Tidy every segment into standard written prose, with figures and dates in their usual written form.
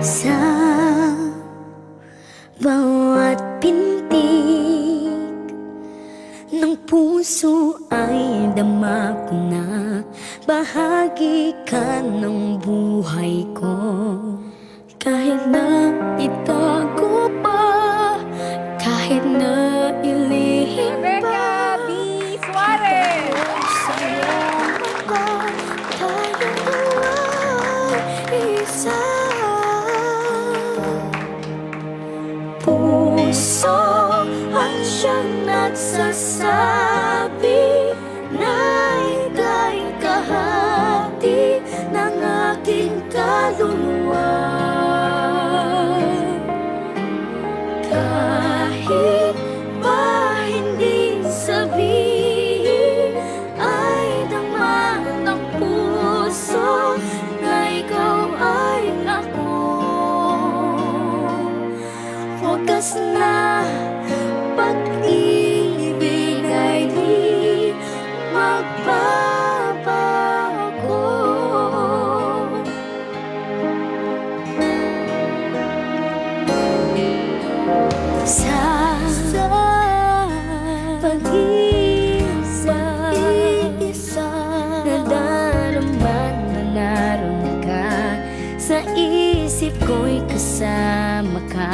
Sa bawat pintig ng puso ay dama ko na bahagi ka ng buhay ko. Kahit na itago pa, kahit na ilihim pa, Rebecca B. Suarez. sa'yo ako, tayo ay isa. Puso ang siyang nagsasabi na ika'y kahati ng aking kaluluwa. Kahit pa hindi sabihin, ay dama ng puso na ikaw ay ako. Wagas na pag-ibig ay di magbabago. Sa pag-iisa, nadarama na naroon ka, sa isip ko'y kasama ka.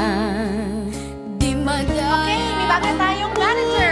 Di Okay, may bago tayong manager.